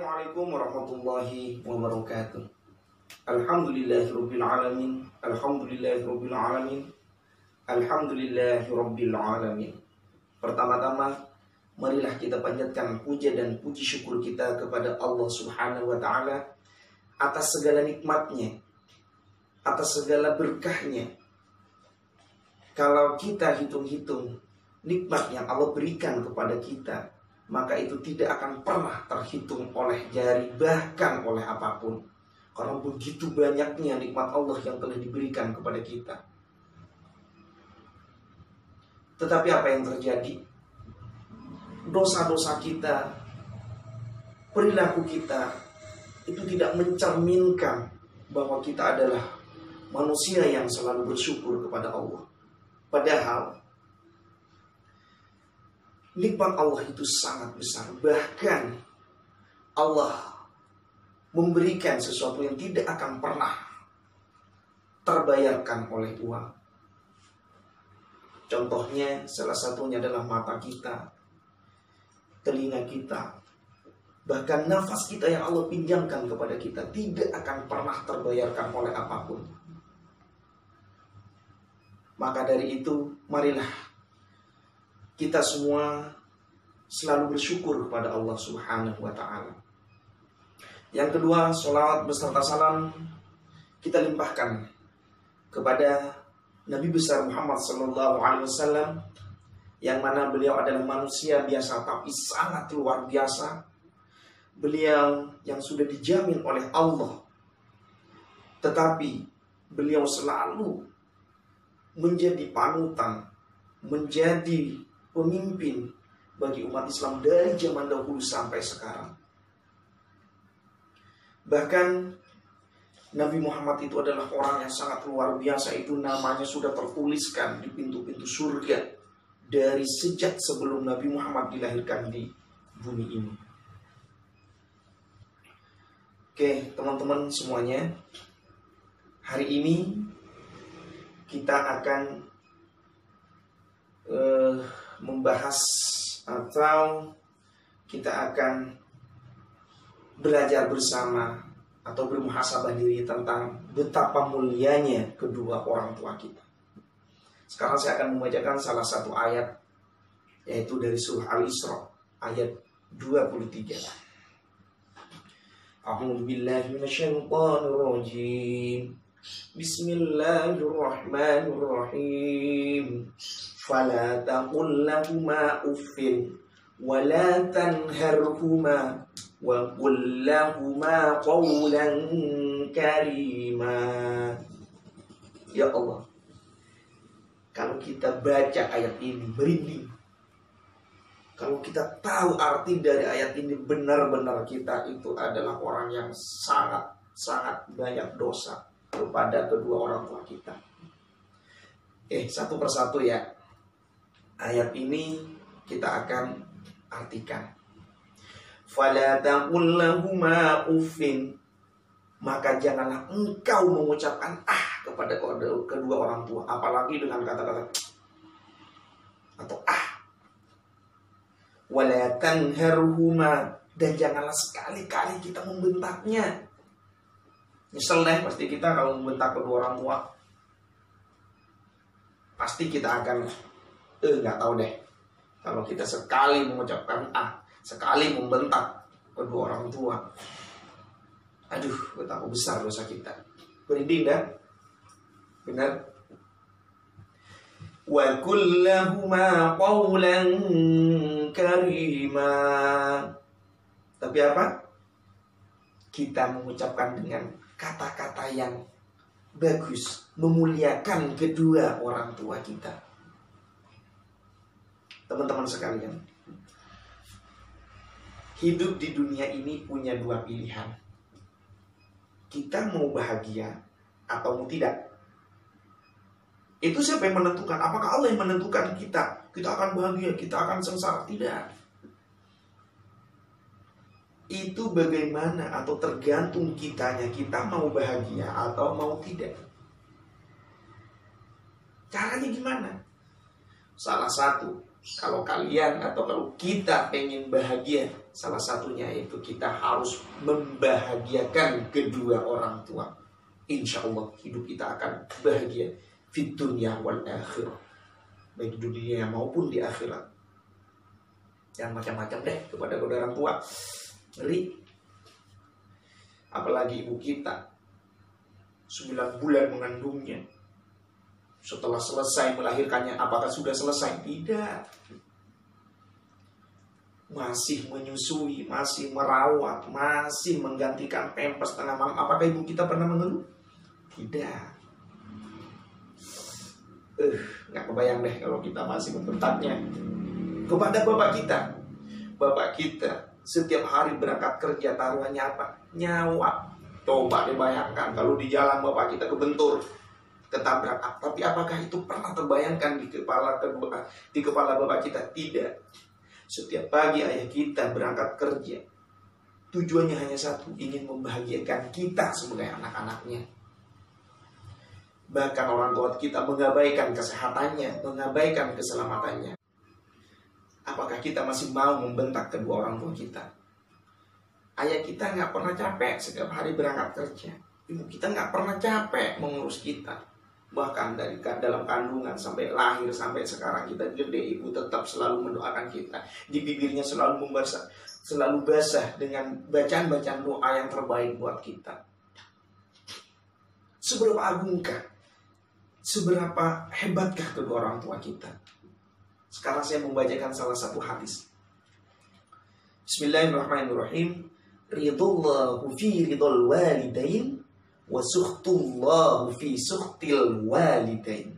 Assalamualaikum warahmatullahi wabarakatuh. Alhamdulillahirabbil alamin. Alhamdulillahirabbil alamin. Alhamdulillahirabbil alamin. Pertama-tama, marilah kita panjatkan puja dan puji syukur kita kepada Allah Subhanahu wa taala atas segala nikmatnya, atas segala berkahnya. Kalau kita hitung-hitung nikmat yang Allah berikan kepada kita, maka itu tidak akan pernah terhitung oleh jari, bahkan oleh apapun. Karena begitu banyaknya nikmat Allah yang telah diberikan kepada kita. Tetapi apa yang terjadi? Dosa-dosa kita, perilaku kita, itu tidak mencerminkan bahwa kita adalah manusia yang selalu bersyukur kepada Allah. Padahal nikmat Allah itu sangat besar. Bahkan Allah memberikan sesuatu yang tidak akan pernah terbayarkan oleh uang. Contohnya, salah satunya adalah mata kita, telinga kita, bahkan nafas kita yang Allah pinjamkan kepada kita tidak akan pernah terbayarkan oleh apapun. Maka dari itu, marilah kita semua selalu bersyukur kepada Allah Subhanahu wa ta'ala. Yang kedua, sholawat beserta salam kita limpahkan kepada Nabi besar Muhammad SAW, yang mana beliau adalah manusia biasa tapi sangat luar biasa. Beliau yang sudah dijamin oleh Allah, tetapi beliau selalu menjadi panutan, menjadi pemimpin bagi umat Islam dari zaman dahulu sampai sekarang. Bahkan Nabi Muhammad itu adalah orang yang sangat luar biasa. Itu namanya sudah tertuliskan di pintu-pintu surga dari sejak sebelum Nabi Muhammad dilahirkan di bumi ini. Oke, teman-teman semuanya, hari ini kita akan membahas atau kita akan belajar bersama atau bermuhasabah diri tentang betapa mulianya kedua orang tua kita. Sekarang saya akan membacakan salah satu ayat, yaitu dari surah Al-Isra ayat 23. A'udzu billahi minasyaitonir rajim. Bismillahirrahmanirrahim. Fala taqul lahuma uffin wa la tanharhuma wa qul lahuma qawlan karima. Ya Allah, kalau kita baca ayat ini merinding. Kalau kita tahu arti dari ayat ini, benar-benar kita itu adalah orang yang sangat banyak dosa kepada kedua orang tua kita. Satu persatu ya. Ayat ini kita akan artikan. Fala taqul lahuma uffin, maka janganlah engkau mengucapkan kepada kedua orang tua, apalagi dengan kata-kata atau wala tanharhuma, dan janganlah sekali-kali kita membentaknya. Nyesel deh pasti kita kalau membentak kedua orang tua. Pasti kita akan nggak tahu deh kalau kita sekali mengucapkan sekali membentak kedua orang tua. Aduh, betapa besar dosa kita. Merinding dah. Benar? Wa kullahuma qawlan karima. Tapi apa? Kita mengucapkan dengan kata-kata yang bagus, memuliakan kedua orang tua kita. Teman-teman sekalian, hidup di dunia ini punya dua pilihan. Kita mau bahagia atau mau tidak. Itu siapa yang menentukan? Apakah Allah yang menentukan kita akan bahagia, kita akan sengsara? Tidak. Itu bagaimana atau tergantung kitanya, kita mau bahagia atau mau tidak. Caranya gimana? Salah satu, kalau kalian atau kalau kita pengen bahagia, Salah satunya yaitu kita harus membahagiakan kedua orang tua. Insya Allah hidup kita akan bahagia fid dunya wal akhirah, baik di dunia maupun di akhirat. Jangan macam-macam deh kepada kedua orang tua, ngeri. Apalagi ibu kita 9 bulan mengandungnya, setelah selesai melahirkannya, apakah sudah selesai? Tidak. Masih menyusui, masih merawat, masih menggantikan pampers tengah malam. Apakah ibu kita pernah mengeluh? Tidak. Nggak kebayang deh kalau kita masih membentaknya. Kepada bapak kita. Bapak kita setiap hari berangkat kerja, taruhannya apa? Nyawa. Coba dibayangkan kalau di jalan bapak kita kebentur, ketabrak. Tapi apakah itu pernah terbayangkan di kepala bapak kita? Tidak. Setiap pagi ayah kita berangkat kerja, tujuannya hanya satu, ingin membahagiakan kita sebagai anak-anaknya. Bahkan orang tua kita mengabaikan kesehatannya, mengabaikan keselamatannya. Apakah kita masih mau membentak kedua orang tua kita? Ayah kita nggak pernah capek setiap hari berangkat kerja. Ibu kita nggak pernah capek mengurus kita. Bahkan dari dalam kandungan sampai lahir, sampai sekarang kita gede, ibu tetap selalu mendoakan kita. Di bibirnya selalu basah dengan bacaan-bacaan doa yang terbaik buat kita. Seberapa agungkah, seberapa hebatkah kedua orang tua kita? Sekarang saya membacakan salah satu hadis. Bismillahirrahmanirrahim. Ridullahu fi ridul walidain wa sukhtullahu fi sukhtil walidain.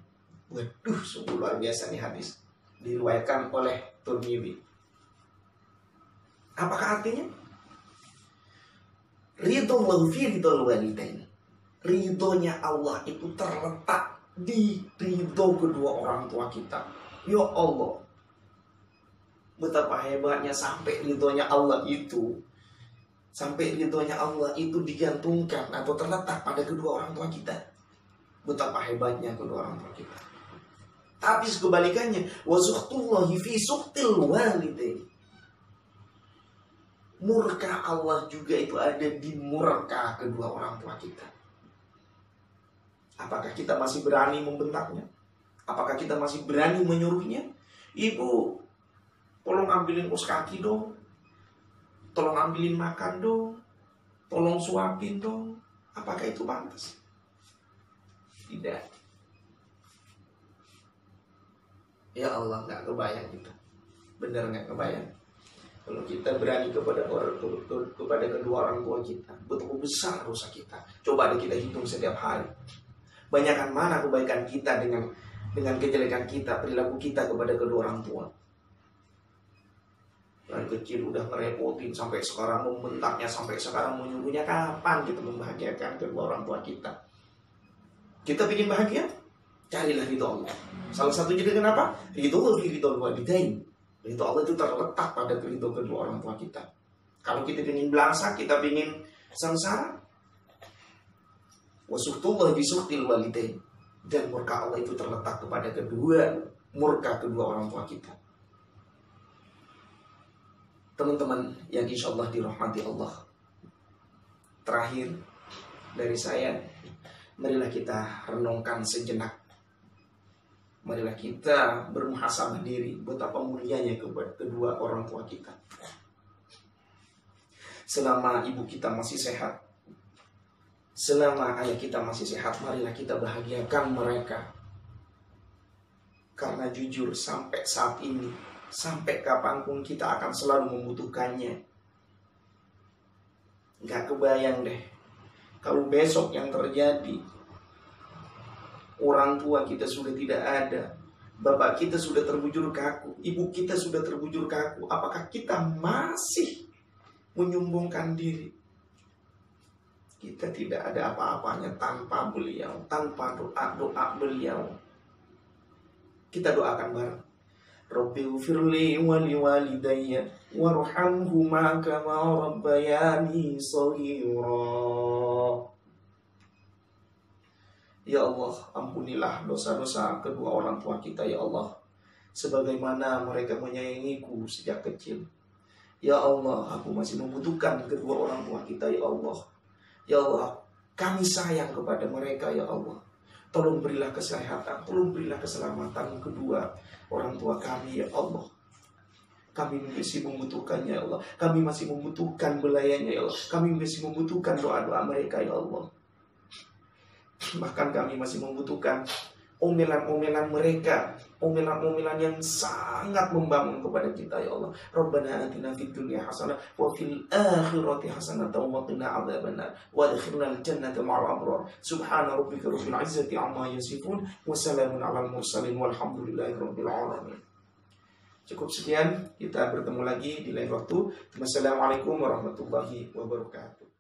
Waduh, sungguh luar biasa nih hadis. Diriwayatkan oleh Tirmidzi. Apakah artinya? Ridullahu fi ridul walidain. Ridhonya Allah itu terletak di ridho kedua orang tua kita. Ya Allah, betapa hebatnya sampai ridhonya Allah itu. Sampai ridhonya Allah itu digantungkan atau terletak pada kedua orang tua kita. Betapa hebatnya kedua orang tua kita. Tapi sekebalikannya, wa sukhtullahi fi sukhtil walidain. Murka Allah juga itu ada di murka kedua orang tua kita. Apakah kita masih berani membentaknya? Apakah kita masih berani menyuruhnya? Ibu, tolong ambilin kaos kaki dong. Tolong ambilin makan dong. Tolong suapin dong. Apakah itu pantas? Tidak. Ya Allah, nggak kebayang kita. Benar nggak kebayang. Kalau kita berani kepada kedua orang tua kita, betapa besar dosa kita. Coba deh kita hitung setiap hari. Banyakkan mana kebaikan kita dengan kejelekan kita, perilaku kita kepada kedua orang tua. Dari kecil udah ngerepotin, sampai sekarang membentaknya, sampai sekarang menyuruhnya. Kapan kita membahagiakan kedua orang tua kita? Kita ingin bahagia? Carilah ridho Allah. Salah satunya dengan apa? Ridho walidain. Ridho Allah itu terletak pada ridho kedua orang tua kita. Kalau kita ingin belangsa, kita ingin sengsara, wasuhtullah bisuhtil walidain. Dan murka Allah itu terletak kepada murka kedua orang tua kita. Teman-teman yang insya Allah dirahmati Allah, terakhir dari saya, marilah kita renungkan sejenak. Marilah kita bermuhasabah diri betapa mulianya kedua orang tua kita. Selama ibu kita masih sehat, selama ayah kita masih sehat, marilah kita bahagiakan mereka. Karena jujur sampai saat ini, sampai kapanpun kita akan selalu membutuhkannya. Gak kebayang deh kalau besok yang terjadi, orang tua kita sudah tidak ada, bapak kita sudah terbujur kaku, ibu kita sudah terbujur kaku. Apakah kita masih menyumbungkan diri? Kita tidak ada apa-apanya tanpa beliau, tanpa doa beliau. Kita doakan bareng. Rabbi ufirli wali walidayya warhamhuma kama rabbayani shaghira. Ya Allah, ampunilah dosa-dosa kedua orang tua kita ya Allah, sebagaimana mereka menyayangiku sejak kecil. Ya Allah, aku masih membutuhkan kedua orang tua kita, ya Allah. Ya Allah, kami sayang kepada mereka, ya Allah. Tolong berilah kesehatan, tolong berilah keselamatan kedua orang tua kami, ya Allah. Kami masih membutuhkannya, ya Allah. Kami masih membutuhkan belayanya, ya Allah. Kami masih membutuhkan doa-doa mereka, ya Allah. Bahkan kami masih membutuhkan omelan-omelan mereka, omelan-omelan yang sangat membangun kepada kita, ya Allah. Rabbana atina fid dunya hasanah wa fil akhirati hasanah wa qina adzabannar wa adkhilnal jannata ma'al abrar. Subhana rabbika rabbil izzati amma yasifun wa salamun alal mursalin walhamdulillahi rabbil alamin. Cukup sekian, kita bertemu lagi di lain waktu. Wassalamualaikum warahmatullahi wabarakatuh.